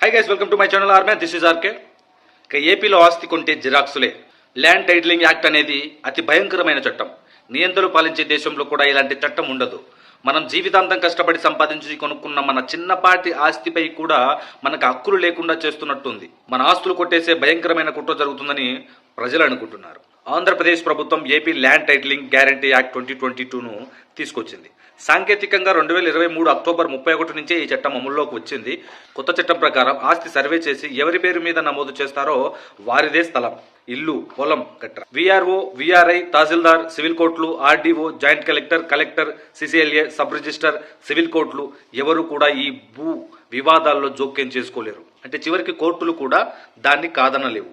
High guys, welcome to my channel ఆర్మే. This is RK. ఇక ఏపీలో ఆస్తి కొంటే జిరాక్సులే. ల్యాండ్ టైటిలింగ్ యాక్ట్ అనేది అతి భయంకరమైన చట్టం. నియంత్రణలు పాలించే దేశంలో కూడా ఇలాంటి చట్టం ఉండదు. మనం జీవితాంతం కష్టపడి సంపాదించి కొనుక్కున్న మన చిన్నపాటి ఆస్తిపై కూడా మనకు హక్కులు లేకుండా చేస్తున్నట్టుంది. మన ఆస్తులు కొట్టేసే భయంకరమైన కుట్ర జరుగుతుందని ప్రజలు అనుకుంటున్నారు. ఆంధ్రప్రదేశ్ ప్రభుత్వం AP land titling guarantee act 2022ను తీసుకొచ్చింది. సాంకేతికంగా 2023 అక్టోబర్ 31 నుంచే ఈ చట్టం అమల్లోకి వచ్చింది. కొత్త చట్టం ప్రకారం ఆస్తి సర్వే చేసి ఎవరి పేరు మీద నమోదు చేస్తారో వారిదే స్థలం, ఇల్లు, పొలం గట్రా. విఆర్ఓ, విఆర్ఐ, తహసీల్దార్, సివిల్ కోర్టులు, RDO, joint collector, collector, CCLA, sub register, civil కోర్టులు ఎవరు కూడా ఈ భూ వివాదాల్లో జోక్యం చేసుకోలేరు. అంటే చివరికి కోర్టులు కూడా దాన్ని కాదనలేవు.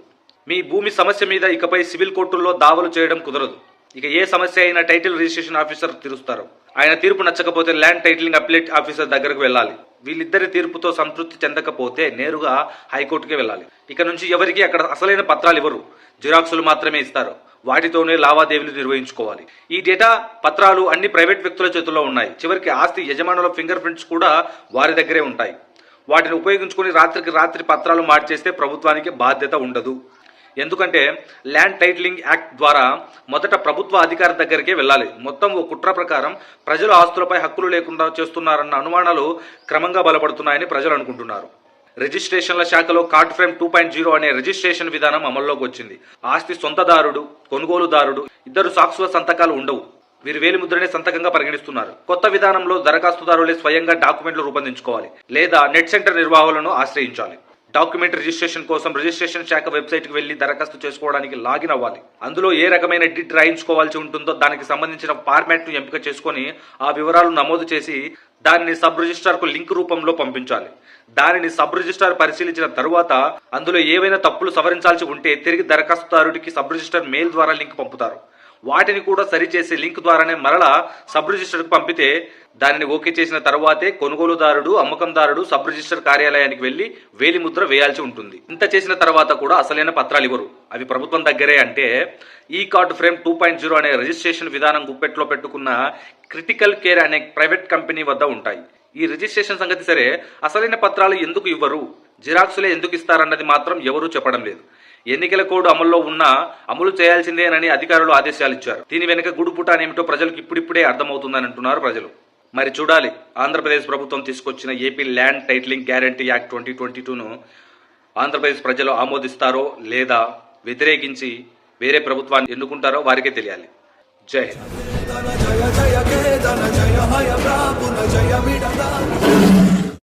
మీ భూమి సమస్య మీద ఇకపై సివిల్ కోర్టుల్లో దావలు చేయడం కుదరదు. ఇక ఏ సమస్య అయినా టైటిల్ రిజిస్ట్రేషన్ ఆఫీసర్ తీరుస్తారు. ఆయన తీర్పు నచ్చకపోతే ల్యాండ్ టైటిలింగ్ అప్లేట్ ఆఫీసర్ దగ్గరకు వెళ్ళాలి. వీళ్ళిద్దరి తీర్పుతో సంతృప్తి చెందకపోతే నేరుగా హైకోర్టుకి వెళ్ళాలి. ఇక నుంచి ఎవరికి అక్కడ అసలైన పత్రాలు ఇవ్వరు, జిరాక్సులు మాత్రమే ఇస్తారు. వాటితోనే లావాదేవీలు నిర్వహించుకోవాలి. ఈ డేటా పత్రాలు అన్ని ప్రైవేట్ వ్యక్తుల చేతుల్లో ఉన్నాయి. చివరికి ఆస్తి యజమానుల ఫింగర్ ప్రింట్స్ కూడా వారి దగ్గరే ఉంటాయి. వాటిని ఉపయోగించుకుని రాత్రికి రాత్రి పత్రాలు మార్చేస్తే ప్రభుత్వానికి బాధ్యత ఉండదు. ఎందుకంటే ల్యాండ్ టైటిలింగ్ యాక్ట్ ద్వారా మొదట ప్రభుత్వ అధికారి దగ్గరికే వెళ్ళాలి. మొత్తం ఓ కుట్ర ప్రకారం ప్రజలు ఆస్తులపై హక్కులు లేకుండా చేస్తున్నారన్న అనుమానాలు క్రమంగా బలపడుతున్నాయని ప్రజలు అనుకుంటున్నారు. రిజిస్ట్రేషన్ల శాఖలో కార్డ్ ఫ్రేమ్ 2.0 అనే రిజిస్ట్రేషన్ విధానం అమల్లోకి వచ్చింది. ఆస్తి సొంతదారుడు, కొనుగోలుదారుడు ఇద్దరు సాక్షుల సంతకాలు ఉండవు. వీరు వేలిముద్రనే సంతకంగా పరిగణిస్తున్నారు. కొత్త విధానంలో దరఖాస్తుదారులే స్వయంగా డాక్యుమెంట్లు రూపొందించుకోవాలి లేదా నెట్ సెంటర్ నిర్వాహకులను ఆశ్రయించాలి. డాక్యుమెంట్ రిజిస్ట్రేషన్ కోసం రిజిస్ట్రేషన్ శాఖ వెబ్సైట్కి వెళ్లి దరఖాస్తు చేసుకోవడానికి లాగిన్ అవ్వాలి. అందులో ఏ రకమైన డిడ్ రాయించుకోవాల్సి ఉంటుందో దానికి సంబంధించిన ఫార్మాట్ను ఎంపిక చేసుకొని ఆ వివరాలు నమోదు చేసి దానిని సబ్ రిజిస్ట్రార్కు లింక్ రూపంలో పంపించాలి. దానిని సబ్ రిజిస్ట్రార్ పరిశీలించిన తరువాత అందులో ఏవైనా తప్పులు సవరించాల్సి ఉంటే తిరిగి దరఖాస్తుదారుడికి సబ్ రిజిస్ట్రార్ మెయిల్ ద్వారా లింక్ పంపుతారు. వాటిని కూడా సరిచేసి లింక్ ద్వారానే మరలా సబ్ రిజిస్టర్కు పంపితే దానిని ఓకే చేసిన తర్వాతే కొనుగోలుదారుడు, అమ్మకందారుడు సబ్ రిజిస్టర్ కార్యాలయానికి వెళ్లి వేలిముద్ర వేయాల్సి ఉంటుంది. ఇంత చేసిన తర్వాత కూడా అసలైన పత్రాలు ఇవ్వరు. అవి ప్రభుత్వం దగ్గరే. అంటే ఈ కార్డ్ ఫ్రేమ్ 2.0 అనే రిజిస్ట్రేషన్ విధానం గుప్పెట్లో పెట్టుకున్న క్రిటికల్ కేర్ అనే ప్రైవేట్ కంపెనీ వద్ద ఉంటాయి. ఈ రిజిస్ట్రేషన్ సంగతి సరే, అసలైన పత్రాలు ఎందుకు ఇవ్వరు, జిరాక్సులే ఎందుకు ఇస్తారన్నది మాత్రం ఎవరూ చెప్పడం లేదు. ఎన్నికల కోడ్ అమల్లో ఉన్నా అమలు చేయాల్సిందేనని అధికారులు ఆదేశాలు ఇచ్చారు. దీని వెనుక గుడుపుటానేమిటో ప్రజలకు ఇప్పుడిప్పుడే అర్థమవుతుందని అంటున్నారు ప్రజలు. మరి చూడాలి, ఆంధ్రప్రదేశ్ ప్రభుత్వం తీసుకొచ్చిన AP land titling guarantee act 2022ను Andhra Pradesh ప్రజలు ఆమోదిస్తారో లేదా వ్యతిరేకించి వేరే ప్రభుత్వాన్ని ఎన్నుకుంటారో వారికే తెలియాలి. జై హింద్.